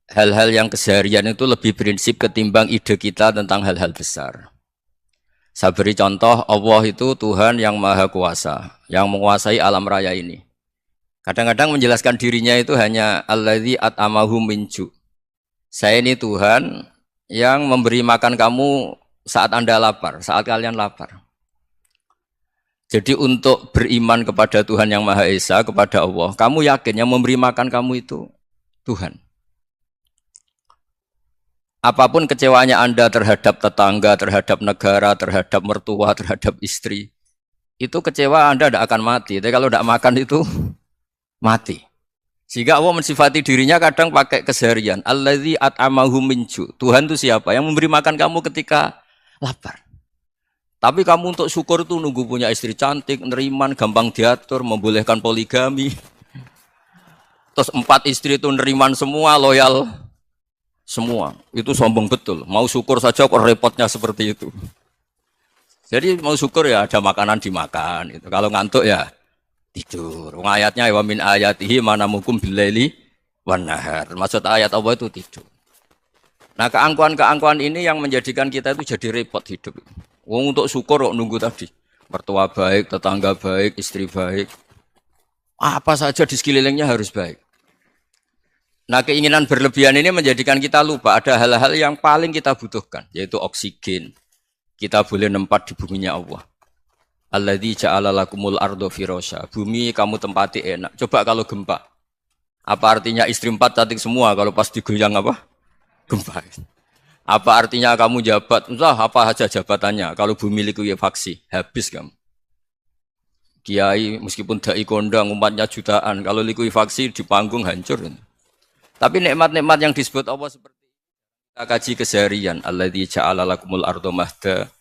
hal-hal yang keseharian itu lebih prinsip ketimbang ide kita tentang hal-hal besar. Saya beri contoh, Allah itu Tuhan yang maha kuasa, yang menguasai alam raya ini. Kadang-kadang menjelaskan dirinya itu hanya alladzi at'amahum min ju'. Saya ini Tuhan yang memberi makan kamu saat Anda lapar, saat kalian lapar. Jadi untuk beriman kepada Tuhan yang Maha Esa, kepada Allah, kamu yakin yang memberi makan kamu itu Tuhan. Apapun kecewanya Anda terhadap tetangga, terhadap negara, terhadap mertua, terhadap istri, itu kecewa Anda tidak akan mati. Tapi kalau tidak makan itu mati. Sehingga Allah mensifati dirinya kadang pakai keseharian. Alladzi at'amahum min ju'. Tuhan itu siapa? Yang memberi makan kamu ketika lapar. Tapi kamu untuk syukur itu nunggu punya istri cantik, neriman, gampang diatur, membolehkan poligami. Terus 4 istri itu neriman semua, loyal semua. Itu sombong betul. Mau syukur saja kok repotnya seperti itu. Jadi mau syukur ya ada makanan dimakan. Itu. Kalau ngantuk ya tidur. Ayatnya wa min ayatihi manamukum billaili wan nahar. Maksud ayat Allah itu tidur. Nah, keangkuhan-keangkuhan ini yang menjadikan kita itu jadi repot hidup. Wong untuk syukur kok nunggu tadi. Mertua baik, tetangga baik, istri baik. Apa saja di sekelilingnya harus baik. Nah, keinginan berlebihan ini menjadikan kita lupa ada hal-hal yang paling kita butuhkan, yaitu oksigen. Kita boleh nempat di buminya Allah. Alladzi ja'ala lakumul ardo firasya. Bumi kamu tempati enak. Coba kalau gempa. Apa artinya istri 4 cantik semua kalau pas digoyang apa? Gempa. Apa artinya kamu jabat? Entah apa saja jabatannya. Kalau bumi likuifaksi, habis kamu. Kiai meskipun dai kondang umatnya jutaan, kalau likuifaksi di panggung hancur. Tapi nikmat-nikmat yang disebut Allah seperti kita kaji keseharian. Alladzi ja'ala lakumul ardo mahda.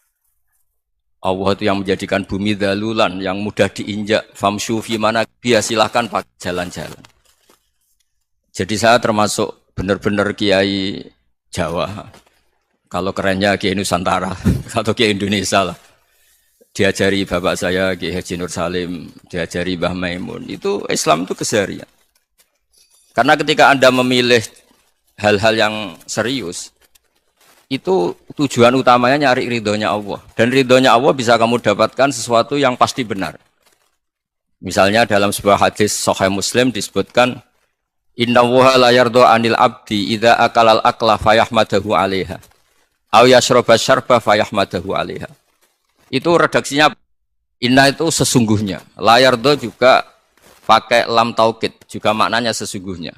Allah itu yang menjadikan bumi dalulan, yang mudah diinjak. Famshu fi mana biya, silahkan pakai jalan-jalan. Jadi saya termasuk benar-benar kiai Jawa. Kalau kerennya Kiai Nusantara atau Kiai Indonesia lah. Diajari bapak saya Kiai Haji Nur Salim, diajari Mbah Maimun. Itu Islam itu keseharian. Karena ketika Anda memilih hal-hal yang serius, itu tujuan utamanya nyari ridhonya Allah. Dan ridhonya Allah bisa kamu dapatkan sesuatu yang pasti benar. Misalnya dalam sebuah hadis Sahih Muslim disebutkan, Innallaha la yardha 'anil 'abdi idza akalal akla fayahmadahu 'alaiha. Aw yashroba syarba fayahmadahu 'alaiha. Itu redaksinya inna itu sesungguhnya. Layardo juga pakai lam taukid, juga maknanya sesungguhnya.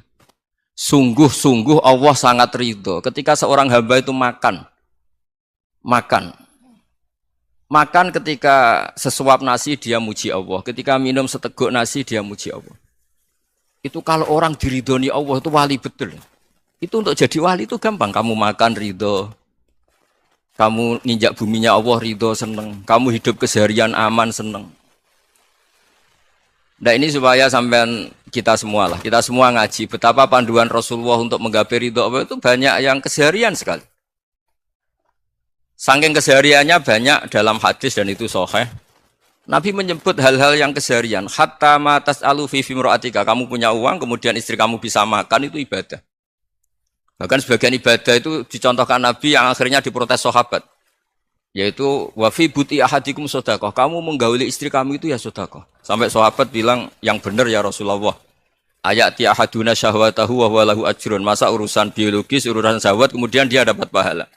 Sungguh-sungguh Allah sangat ridho ketika seorang hamba itu makan. Makan ketika sesuap nasi dia muji Allah, ketika minum seteguk nasi dia muji Allah. Itu kalau orang diridhoni Allah itu wali betul. Itu untuk jadi wali itu gampang, kamu makan ridho. Kamu nginjak buminya Allah ridho seneng. Kamu hidup keseharian aman seneng. Nah ini supaya sampean kita semua lah. Kita semua ngaji betapa panduan Rasulullah untuk menggapai ridho Allah itu banyak yang keseharian sekali. Saking kesehariannya banyak dalam hadis dan itu sahih. Nabi menyebut hal-hal yang keseharian. Hatta ma tas'alu fi imra'atika. Kamu punya uang kemudian istri kamu bisa makan itu ibadah. Bahkan sebagian ibadah itu dicontohkan Nabi yang akhirnya diprotes sahabat. Yaitu wafi buti ahadikum sodakoh. Kamu menggauli istri kamu itu ya sodakoh. Sampai sahabat bilang yang benar ya Rasulullah. Ayati ahaduna syahwatahu wa huwa lahu ajrun. Masa urusan biologis, urusan syahwat kemudian dia dapat pahala.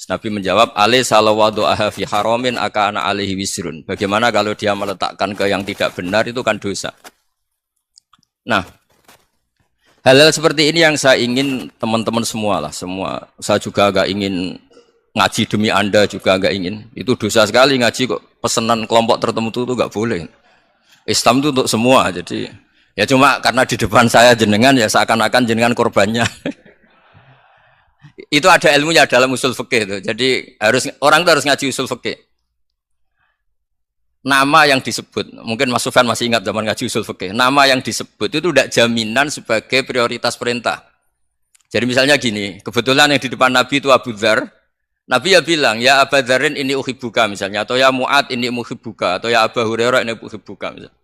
Nabi menjawab, alaysa lawadu'aha fi haramin akana alaihi wisrun. Bagaimana kalau dia meletakkan ke yang tidak benar itu kan dosa. Nah, hal-hal seperti ini yang saya ingin teman-teman semua lah, semua. Saya juga agak ingin ngaji demi Anda juga agak ingin. Itu dosa sekali ngaji kok pesanan kelompok tertentu itu enggak boleh. Islam itu untuk semua. Jadi ya cuma karena di depan saya jenengan ya seakan-akan jenengan korbannya. Itu ada ilmunya dalam usul fikih itu. Jadi orang itu harus ngaji usul fikih. Nama yang disebut, mungkin Mas Sufyan masih ingat zaman ngaji usul fikih. Nama yang disebut itu tidak jaminan sebagai prioritas perintah. Jadi misalnya gini, kebetulan yang di depan Nabi itu Abu Dzar. Nabi ya bilang, ya Abu Dzarin ini uhibbuka misalnya, atau ya Mu'ad ini uhibbuka, atau ya Abu Hurairah ini uhibbuka misalnya.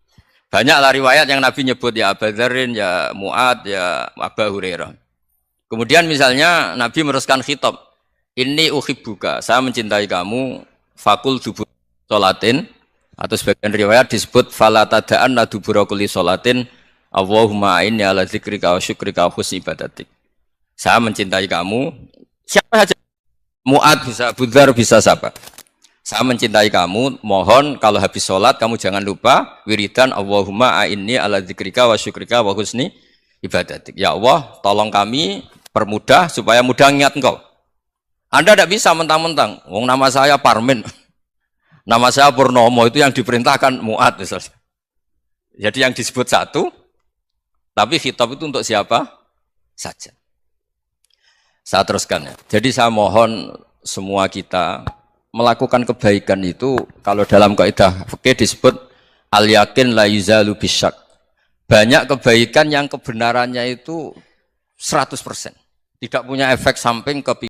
Banyaklah riwayat yang Nabi nyebut ya Abu Dzarin, ya Mu'ad, ya Abu Hurairah. Kemudian misalnya Nabi meneruskan khitab, ini uhibbuka, saya mencintai kamu, fakul dubur sholatin, atau sebagian riwayat disebut fala tada'anna dubura kulli sholatin, Allahumma inni ala dzikrika wa syukrika wa husni ibadatik. Saya mencintai kamu, siapa saja, Mu'ad bisa, Budhar bisa, siapa. Saya mencintai kamu, mohon kalau habis sholat kamu jangan lupa wiridan Allahumma a'inni ala dzikrika wa syukrika wa husni ibadatik. Ya Allah, tolong kami permudah supaya mudah ingat engkau. Anda tidak bisa mentang-mentang, wong nama saya Parmin, nama saya Purnomo, itu yang diperintahkan Mu'ad misalnya. Jadi yang disebut satu, tapi khitab itu untuk siapa saja. Saya teruskan ya. Jadi saya mohon semua kita melakukan kebaikan itu, kalau dalam kaidah fikih disebut al-yakin la yuzalu bisyak. Banyak kebaikan yang kebenarannya itu 100%. Tidak punya efek samping ke